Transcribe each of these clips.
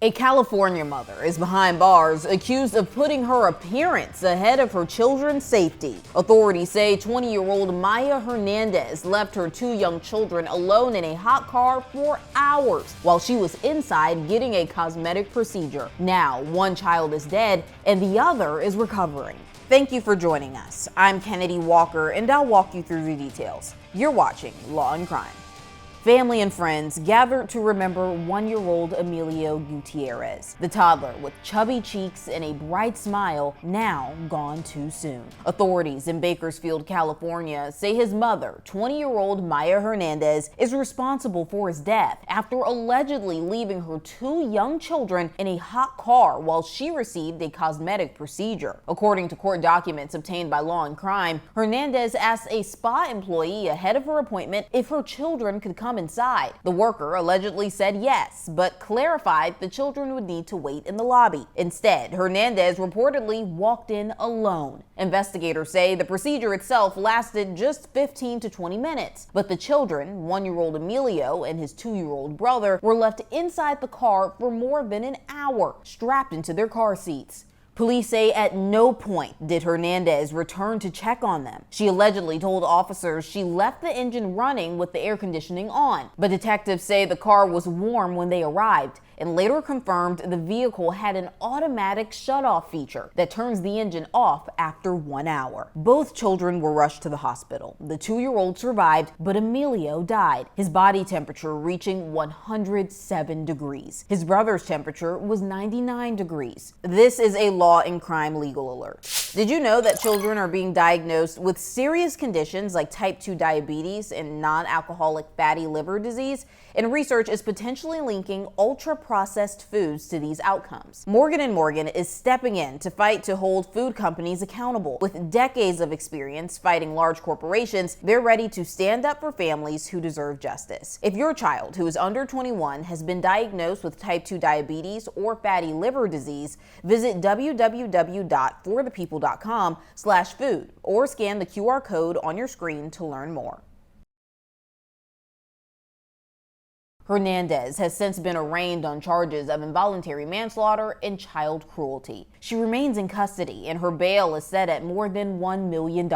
A California mother is behind bars accused of putting her appearance ahead of her children's safety. Authorities say 20-year-old Maya Hernandez left her two young children alone in a hot car for hours while she was inside getting a cosmetic procedure. Now, one child is dead and the other is recovering. Thank you for joining us. I'm Kennedy Walker and I'll walk you through the details. You're watching Law and Crime. Family and friends gathered to remember one-year-old Amillio Gutierrez, the toddler with chubby cheeks and a bright smile, now gone too soon. Authorities in Bakersfield, California say his mother, 20-year-old Maya Hernandez, is responsible for his death after allegedly leaving her two young children in a hot car while she received a cosmetic procedure. According to court documents obtained by Law and Crime, Hernandez asked a spa employee ahead of her appointment if her children could come inside. The worker allegedly said yes, but clarified the children would need to wait in the lobby. Instead, Hernandez reportedly walked in alone. Investigators say the procedure itself lasted just 15 to 20 minutes, but the children, one-year-old Amillio and his two-year-old brother, were left inside the car for more than an hour, strapped into their car seats. Police say at no point did Hernandez return to check on them. She allegedly told officers she left the engine running with the air conditioning on, but detectives say the car was warm when they arrived and later confirmed the vehicle had an automatic shutoff feature that turns the engine off after 1 hour. Both children were rushed to the hospital. The 2-year-old survived, but Amillio died, his body temperature reaching 107 degrees. His brother's temperature was 99 degrees. This is a Law and Crime legal alert. Did you know that children are being diagnosed with serious conditions like type 2 diabetes and non-alcoholic fatty liver disease? And research is potentially linking ultra-processed foods to these outcomes. Morgan & Morgan is stepping in to fight to hold food companies accountable. With decades of experience fighting large corporations, they're ready to stand up for families who deserve justice. If your child who is under 21 has been diagnosed with type 2 diabetes or fatty liver disease, visit www.forthepeople.com/food or scan the QR code on your screen to learn more. Hernandez has since been arraigned on charges of involuntary manslaughter and child cruelty. She remains in custody and her bail is set at more than $1 million.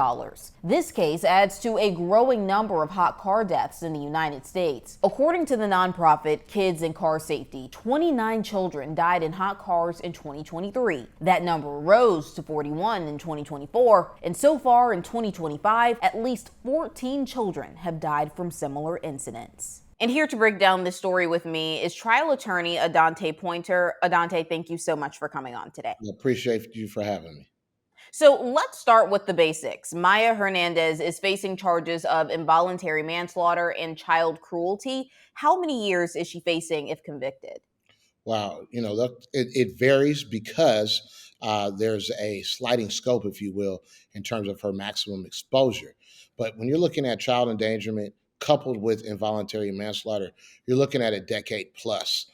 This case adds to a growing number of hot car deaths in the United States. According to the nonprofit Kids and Car Safety, 29 children died in hot cars in 2023. That number rose to 41 in 2024, and so far in 2025, at least 14 children have died from similar incidents. And here to break down this story with me is trial attorney Adante Pointer. Adante, thank you so much for coming on today. I appreciate you for having me. So let's start with the basics. Maya Hernandez is facing charges of involuntary manslaughter and child cruelty. How many years is she facing if convicted? Wow, it varies because there's a sliding scope, if you will, in terms of her maximum exposure. But when you're looking at child endangerment coupled with involuntary manslaughter, you're looking at a decade plus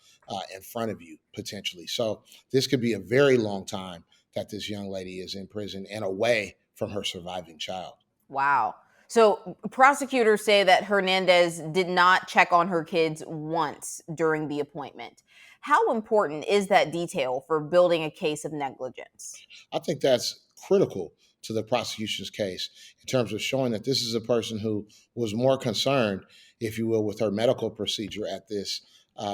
in front of you potentially. So this could be a very long time that this young lady is in prison and away from her surviving child. Wow. So prosecutors say that Hernandez did not check on her kids once during the appointment. How important is that detail for building a case of negligence? I think that's critical to the prosecution's case in terms of showing that this is a person who was more concerned, if you will, with her medical procedure at this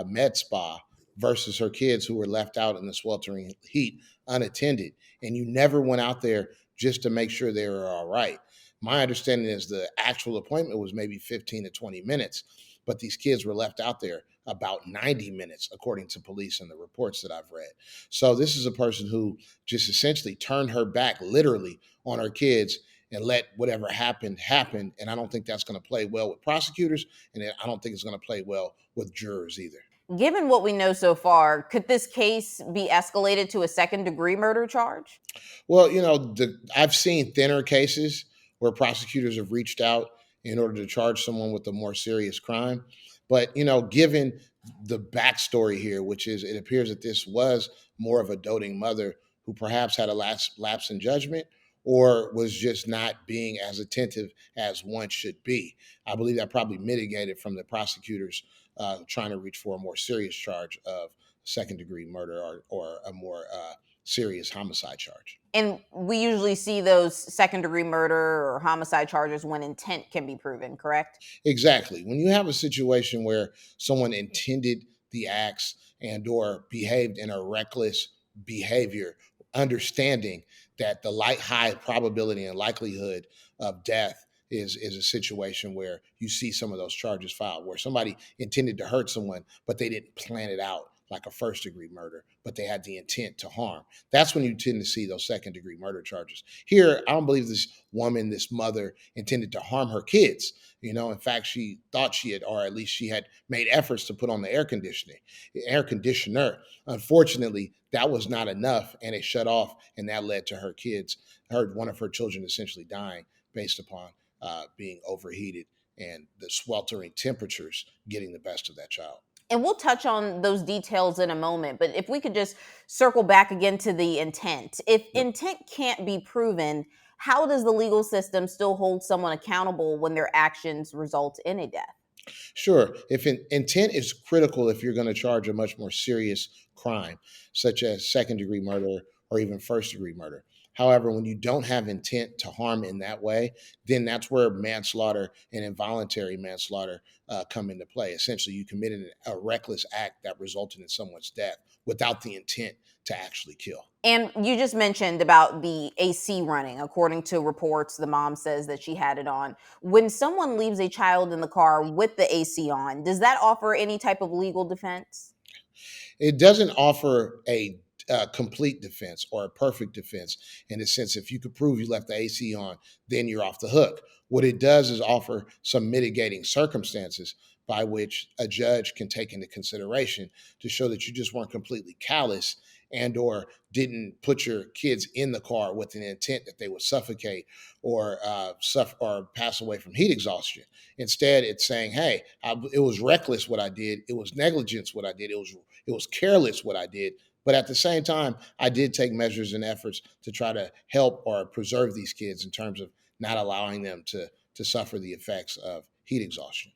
med spa versus her kids who were left out in the sweltering heat unattended. And you never went out there just to make sure they were all right. My understanding is the actual appointment was maybe 15 to 20 minutes, but these kids were left out there about 90 minutes, according to police and the reports that I've read. So this is a person who just essentially turned her back literally on her kids and let whatever happened happen. And I don't think that's going to play well with prosecutors, and I don't think it's going to play well with jurors either. Given what we know so far, could this case be escalated to a second-degree murder charge? Well, I've seen thinner cases where prosecutors have reached out in order to charge someone with a more serious crime. But, given the backstory here, which is it appears that this was more of a doting mother who perhaps had a lapse in judgment or was just not being as attentive as one should be. I believe that probably mitigated from the prosecutors trying to reach for a more serious charge of second degree murder or a more serious homicide charge. And we usually see those second degree murder or homicide charges when intent can be proven, correct? Exactly. When you have a situation where someone intended the acts and or behaved in a reckless behavior, understanding that the high probability and likelihood of death is a situation where you see some of those charges filed, where somebody intended to hurt someone, but they didn't plan it out like a first degree murder, but they had the intent to harm. That's when you tend to see those second degree murder charges. Here, I don't believe this woman, this mother, intended to harm her kids. In fact, she thought she had, or at least she had made efforts to put on the air conditioner. Unfortunately, that was not enough, and it shut off, and that led to one of her children essentially dying based upon being overheated and the sweltering temperatures getting the best of that child. And we'll touch on those details in a moment, but if we could just circle back again to the intent. If intent can't be proven, how does the legal system still hold someone accountable when their actions result in a death? Sure. If intent is critical, if you're going to charge a much more serious crime, such as second degree murder or even first degree murder. However, when you don't have intent to harm in that way, then that's where manslaughter and involuntary manslaughter come into play. Essentially, you committed a reckless act that resulted in someone's death without the intent to actually kill. And you just mentioned about the AC running. According to reports, the mom says that she had it on. When someone leaves a child in the car with the AC on, does that offer any type of legal defense? It doesn't offer a complete defense or a perfect defense in the sense if you could prove you left the AC on, then you're off the hook. What it does is offer some mitigating circumstances by which a judge can take into consideration to show that you just weren't completely callous and or didn't put your kids in the car with an intent that they would suffocate or suffer or pass away from heat exhaustion. Instead, it's saying, "Hey, it was reckless what I did. It was negligence what I did. It was careless what I did. But at the same time, I did take measures and efforts to try to help or preserve these kids in terms of not allowing them to suffer the effects of heat exhaustion."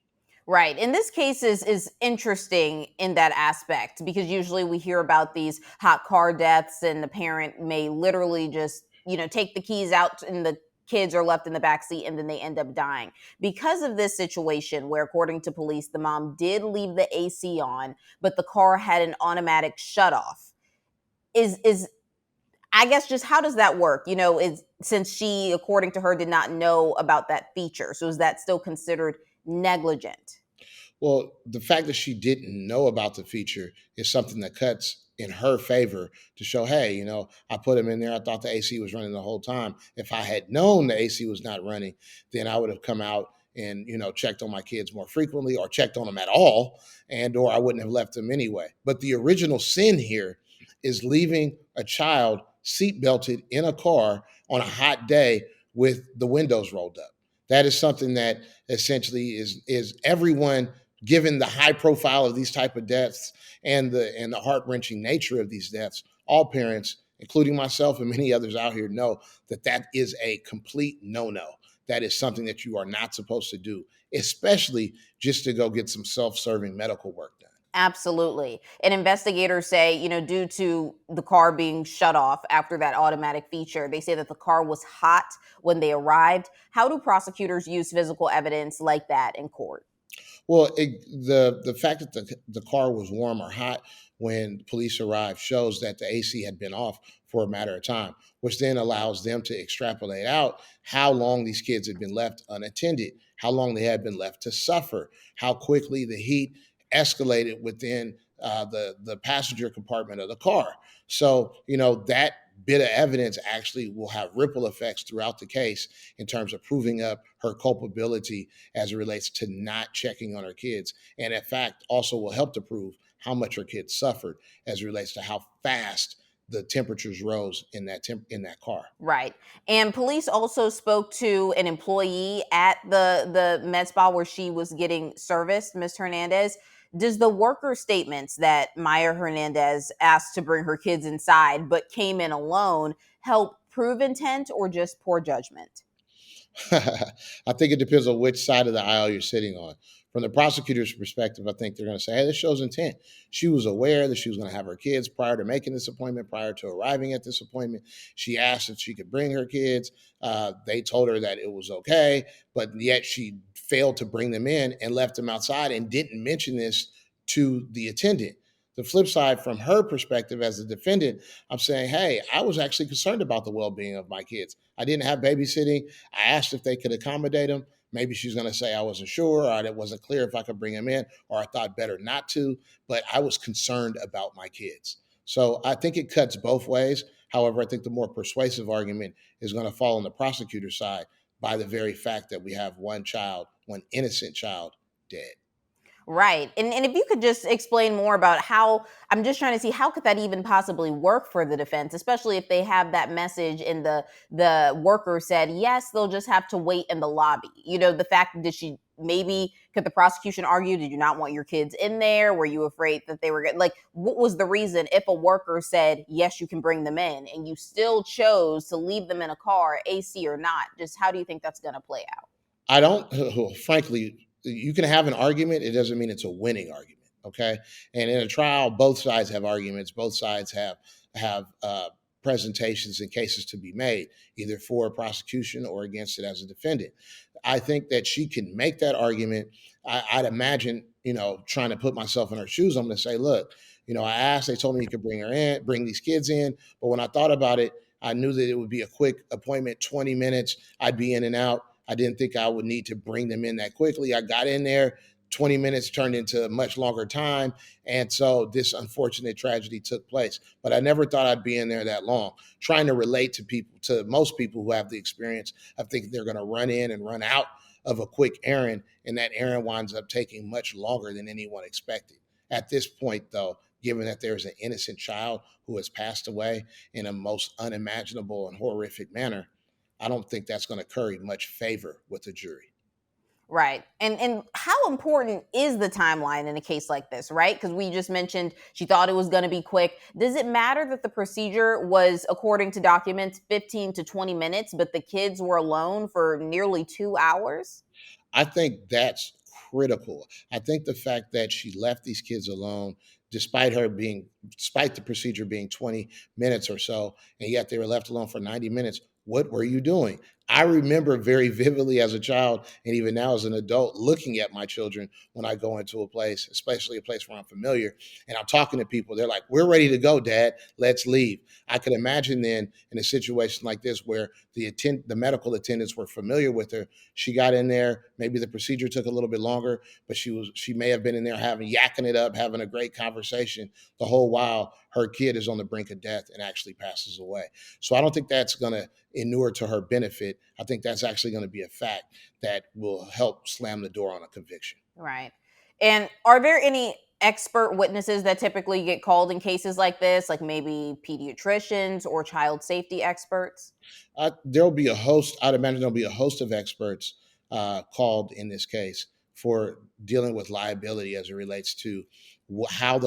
Right. And this case is interesting in that aspect because usually we hear about these hot car deaths and the parent may literally just, take the keys out and the kids are left in the back seat and then they end up dying. Because of this situation where according to police the mom did leave the AC on, but the car had an automatic shutoff. Is I guess just how does that work? Is since she according to her did not know about that feature. So is that still considered negligent? Well, the fact that she didn't know about the feature is something that cuts in her favor to show, hey, I put him in there. I thought the AC was running the whole time. If I had known the AC was not running, then I would have come out and, checked on my kids more frequently or checked on them at all, and or I wouldn't have left them anyway. But the original sin here is leaving a child seat belted in a car on a hot day with the windows rolled up. That is something that essentially is everyone, given the high profile of these type of deaths and the heart-wrenching nature of these deaths, all parents, including myself and many others out here, know that that is a complete no-no. That is something that you are not supposed to do, especially just to go get some self-serving medical work done. Absolutely. And investigators say, due to the car being shut off after that automatic feature, they say that the car was hot when they arrived. How do prosecutors use physical evidence like that in court? Well, the fact that the car was warm or hot when police arrived shows that the AC had been off for a matter of time, which then allows them to extrapolate out how long these kids had been left unattended, how long they had been left to suffer, how quickly the heat escalated within the passenger compartment of the car. So that bit of evidence actually will have ripple effects throughout the case in terms of proving up her culpability as it relates to not checking on her kids. And in fact, also will help to prove how much her kids suffered as it relates to how fast the temperatures rose in that car. Right. And police also spoke to an employee at the med spa where she was getting serviced, Ms. Hernandez. Does the worker statements that Maya Hernandez asked to bring her kids inside but came in alone help prove intent or just poor judgment? I think it depends on which side of the aisle you're sitting on. From the prosecutor's perspective, I think they're going to say, hey, this shows intent. She was aware that she was going to have her kids prior to making this appointment, prior to arriving at this appointment. She asked if she could bring her kids. They told her that it was okay, but yet she failed to bring them in and left them outside and didn't mention this to the attendant. The flip side, from her perspective as a defendant, I'm saying, hey, I was actually concerned about the well-being of my kids. I didn't have babysitting. I asked if they could accommodate them. Maybe she's going to say I wasn't sure, or it wasn't clear if I could bring them in, or I thought better not to, but I was concerned about my kids. So I think it cuts both ways. However, I think the more persuasive argument is going to fall on the prosecutor's side by the very fact that we have one child, one innocent child, dead. Right. And if you could just explain more about how, I'm just trying to see how could that even possibly work for the defense, especially if they have that message and the worker said, yes, they'll just have to wait in the lobby. You know, the fact that she maybe could the prosecution argue, did you not want your kids in there? Were you afraid that they were like, what was the reason if a worker said, yes, you can bring them in and you still chose to leave them in a car, AC or not? Just how do you think that's going to play out? I don't, frankly, you can have an argument. It doesn't mean it's a winning argument. Okay. And in a trial, both sides have arguments. Both sides have presentations and cases to be made, either for a prosecution or against it as a defendant. I think that she can make that argument. I'd imagine, trying to put myself in her shoes, I'm going to say, look, I asked, they told me you could bring her in, bring these kids in. But when I thought about it, I knew that it would be a quick appointment, 20 minutes. I'd be in and out. I didn't think I would need to bring them in that quickly. I got in there, 20 minutes turned into a much longer time. And so this unfortunate tragedy took place. But I never thought I'd be in there that long. Trying to relate to people, to most people who have the experience of thinking they're going to run in and run out of a quick errand, and that errand winds up taking much longer than anyone expected. At this point, though, given that there's an innocent child who has passed away in a most unimaginable and horrific manner, I don't think that's going to curry much favor with the jury. Right. And how important is the timeline in a case like this, right? Because we just mentioned she thought it was going to be quick. Does it matter that the procedure was, according to documents, 15 to 20 minutes, but the kids were alone for nearly 2 hours? I think that's critical. I think the fact that she left these kids alone, despite the procedure being 20 minutes or so, and yet they were left alone for 90 minutes. What were you doing? I remember very vividly as a child, and even now as an adult, looking at my children when I go into a place, especially a place where I'm familiar, and I'm talking to people. They're like, we're ready to go, Dad. Let's leave. I could imagine then in a situation like this where the medical attendants were familiar with her. She got in there. Maybe the procedure took a little bit longer, but she may have been in there yakking it up, having a great conversation the whole while her kid is on the brink of death and actually passes away. So I don't think that's going to inure to her benefit. I think that's actually going to be a fact that will help slam the door on a conviction. Right. And are there any expert witnesses that typically get called in cases like this, like maybe pediatricians or child safety experts? There'll be a host. I'd imagine there'll be a host of experts called in this case for dealing with liability as it relates to how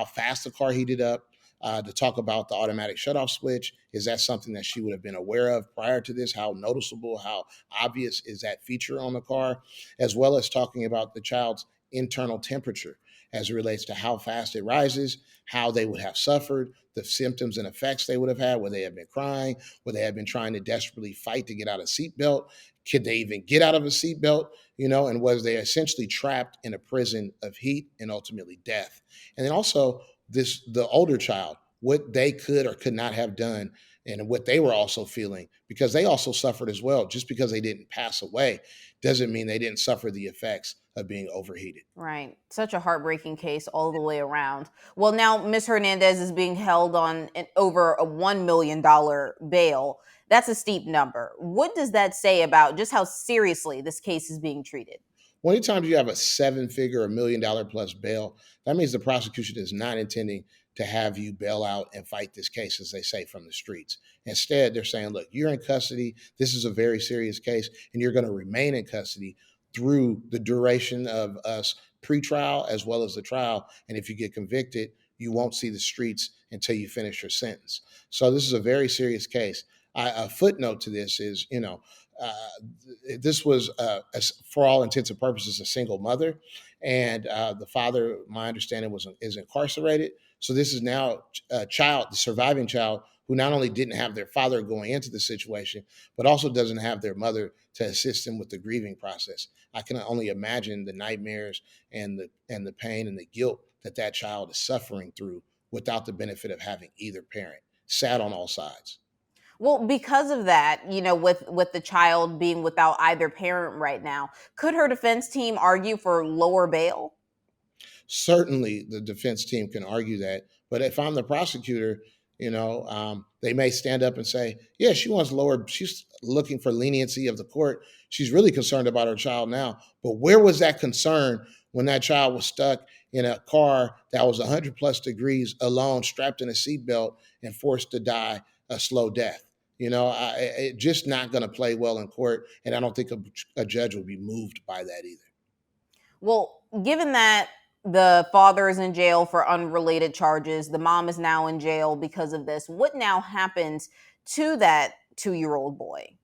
fast the car heated up. To talk about the automatic shutoff switch. Is that something that she would have been aware of prior to this? How noticeable, how obvious is that feature on the car? As well as talking about the child's internal temperature as it relates to how fast it rises, how they would have suffered, the symptoms and effects they would have had, would they have been crying, would they have been trying to desperately fight to get out of a seatbelt, could they even get out of a seatbelt, and was they essentially trapped in a prison of heat and ultimately death? And then also the older child, what they could or could not have done and what they were also feeling, because they also suffered as well. Just because they didn't pass away doesn't mean they didn't suffer the effects of being overheated. Right. Such a heartbreaking case all the way around. Well, now Ms. Hernandez is being held on over a $1 million bail. That's a steep number. What does that say about just how seriously this case is being treated? Well, anytime you have a seven-figure, $1 million plus bail, that means the prosecution is not intending to have you bail out and fight this case, as they say, from the streets. Instead, they're saying, look, you're in custody. This is a very serious case, and you're going to remain in custody through the duration of us pretrial as well as the trial. And if you get convicted, you won't see the streets until you finish your sentence. So this is a very serious case. A footnote to this is, this was, for all intents and purposes, a single mother, and the father, my understanding, is incarcerated. So this is now a child, the surviving child, who not only didn't have their father going into the situation, but also doesn't have their mother to assist them with the grieving process. I can only imagine the nightmares and the pain and the guilt that that child is suffering through without the benefit of having either parent. Sad on all sides. Well, because of that, with the child being without either parent right now, could her defense team argue for lower bail? Certainly the defense team can argue that. But if I'm the prosecutor, they may stand up and say, yeah, she wants lower, she's looking for leniency of the court. She's really concerned about her child now. But where was that concern when that child was stuck in a car that was 100 plus degrees alone, strapped in a seatbelt and forced to die a slow death? It's just not going to play well in court. And I don't think a judge will be moved by that either. Well, given that the father is in jail for unrelated charges, the mom is now in jail because of this, what now happens to that 2-year-old boy?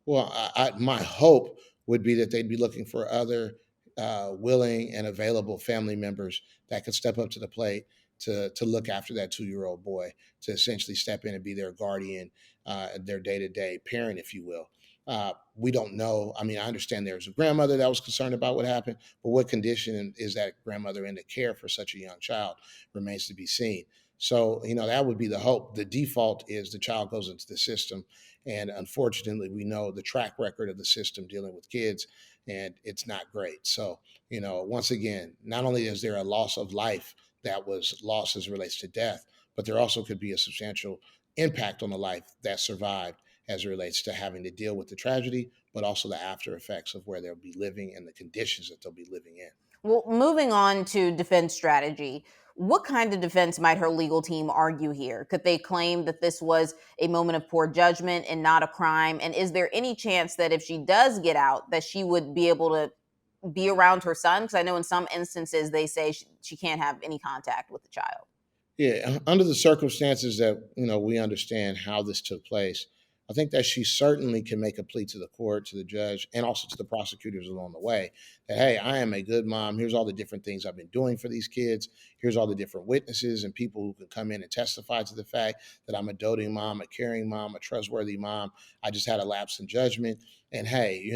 Well, my hope would be that they'd be looking for other willing and available family members that could step up to the plate to look after that 2-year-old boy, to essentially step in and be their guardian, their day to day parent, if you will. We don't know. I mean, I understand there's a grandmother that was concerned about what happened, but what condition is that grandmother in to care for such a young child remains to be seen. So, that would be the hope. The default is the child goes into the system. And unfortunately, we know the track record of the system dealing with kids, and it's not great. So, once again, not only is there a loss of life that was lost as it relates to death, but there also could be a substantial impact on the life that survived as it relates to having to deal with the tragedy, but also the after effects of where they'll be living and the conditions that they'll be living in. Well, moving on to defense strategy, what kind of defense might her legal team argue here? Could they claim that this was a moment of poor judgment and not a crime? And is there any chance that if she does get out, that she would be able to be around her son? Because I know in some instances they say she can't have any contact with the child. Yeah, under the circumstances that we understand how this took place, I think that she certainly can make a plea to the court, to the judge, and also to the prosecutors along the way that, hey, I am a good mom. Here's all the different things I've been doing for these kids. Here's all the different witnesses and people who can come in and testify to the fact that I'm a doting mom, a caring mom, a trustworthy mom. I just had a lapse in judgment. And hey,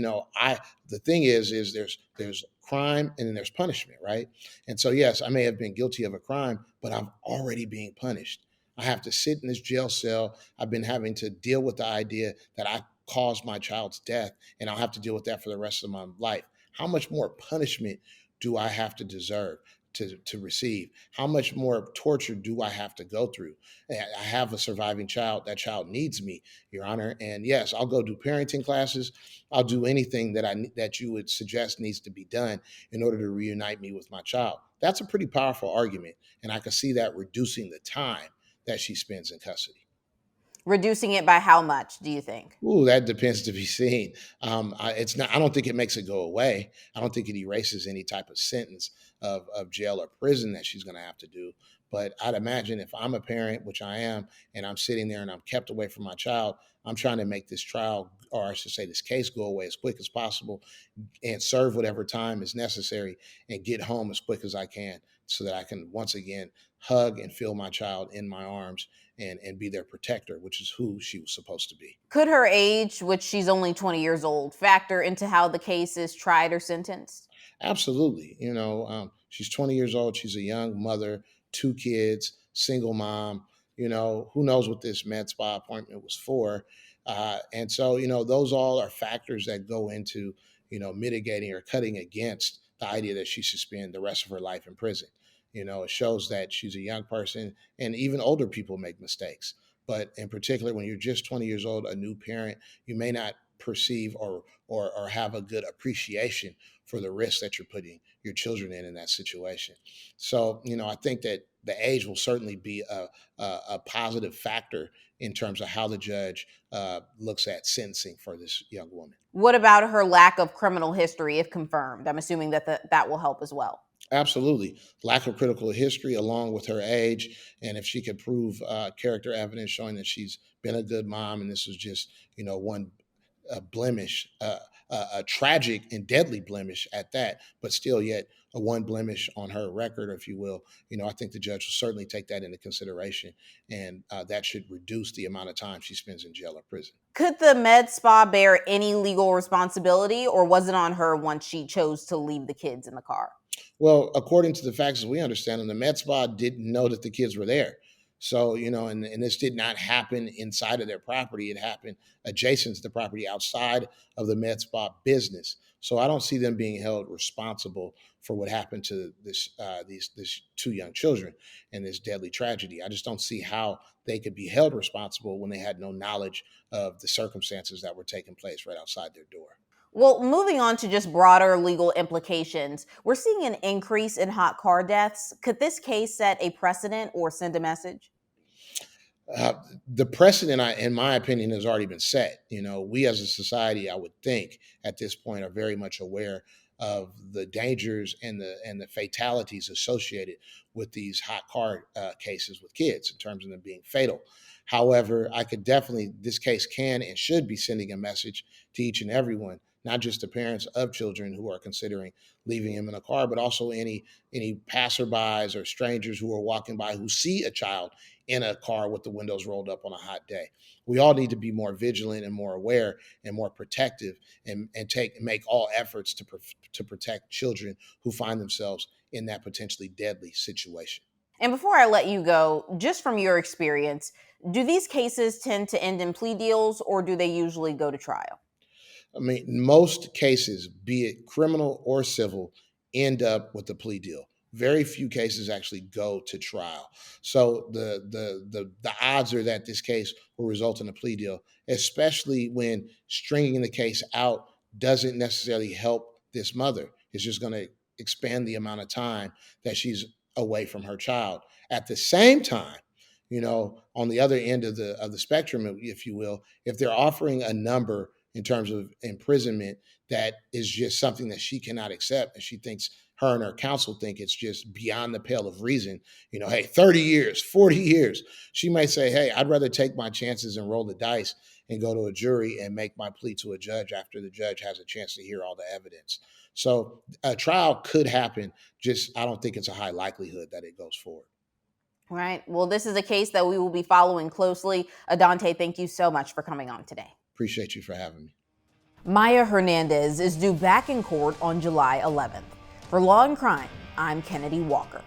the thing is there's crime and then there's punishment, right? And so, yes, I may have been guilty of a crime, but I'm already being punished. I have to sit in this jail cell. I've been having to deal with the idea that I caused my child's death, and I'll have to deal with that for the rest of my life. How much more punishment do I have to deserve to receive? How much more torture do I have to go through? I have a surviving child. That child needs me, Your Honor. And yes, I'll go do parenting classes. I'll do anything that you would suggest needs to be done in order to reunite me with my child. That's a pretty powerful argument, and I can see that reducing the time that she spends in custody. Reducing it by how much, do you think? Ooh, that depends to be seen. It's not. I don't think it makes it go away. I don't think it erases any type of sentence of jail or prison that she's going to have to do. But I'd imagine if I'm a parent, which I am, and I'm sitting there and I'm kept away from my child, I'm trying to make this trial, or I should say, this case, go away as quick as possible, and serve whatever time is necessary, and get home as quick as I can, so that I can once again hug and feel my child in my arms and be their protector, which is who she was supposed to be. Could her age, which she's only 20 years old, factor into how the case is tried or sentenced? Absolutely. She's 20 years old. She's a young mother, 2 kids, single mom. Who knows what this med spa appointment was for. And so, those all are factors that go into, mitigating or cutting against the idea that she should spend the rest of her life in prison. It shows that she's a young person, and even older people make mistakes. But in particular, when you're just 20 years old, a new parent, you may not perceive or have a good appreciation for the risk that you're putting your children in that situation. So, I think that the age will certainly be a positive factor in terms of how the judge looks at sentencing for this young woman. What about her lack of criminal history, if confirmed? I'm assuming that will help as well. Absolutely. Lack of critical history along with her age. And if she could prove character evidence showing that she's been a good mom and this was just, one blemish, a tragic and deadly blemish at that, but still yet a one blemish on her record, if you will. I think the judge will certainly take that into consideration, and that should reduce the amount of time she spends in jail or prison. Could the med spa bear any legal responsibility, or was it on her once she chose to leave the kids in the car? Well, according to the facts as we understand them, the med spa didn't know that the kids were there. So, and this did not happen inside of their property. It happened adjacent to the property outside of the med spa business. So I don't see them being held responsible for what happened to these two young children and this deadly tragedy. I just don't see how they could be held responsible when they had no knowledge of the circumstances that were taking place right outside their door. Well, moving on to just broader legal implications, we're seeing an increase in hot car deaths. Could this case set a precedent or send a message? The precedent, in my opinion, has already been set. We as a society, I would think, at this point, are very much aware of the dangers and the fatalities associated with these hot car cases with kids in terms of them being fatal. However, this case can and should be sending a message to each and everyone, not just the parents of children who are considering leaving him in a car, but also any passerbys or strangers who are walking by who see a child in a car with the windows rolled up on a hot day. We all need to be more vigilant and more aware and more protective, and make all efforts to protect children who find themselves in that potentially deadly situation. And before I let you go, just from your experience, do these cases tend to end in plea deals, or do they usually go to trial? I mean, most cases, be it criminal or civil, end up with a plea deal. Very few cases actually go to trial. So the odds are that this case will result in a plea deal, especially when stringing the case out doesn't necessarily help this mother. It's just going to expand the amount of time that she's away from her child. At the same time, on the other end of the spectrum, if you will, if they're offering a number in terms of imprisonment that is just something that she cannot accept, and she thinks, her and her counsel think it's just beyond the pale of reason, hey, 30 years, 40 years, she might say, hey, I'd rather take my chances and roll the dice and go to a jury and make my plea to a judge after the judge has a chance to hear all the evidence. So a trial could happen, just I don't think it's a high likelihood that it goes forward. Right. Well, this is a case that we will be following closely. Adante, thank you so much for coming on today. Appreciate you for having me. Maya Hernandez is due back in court on July 11th. For Law and Crime, I'm Kennedi Walker.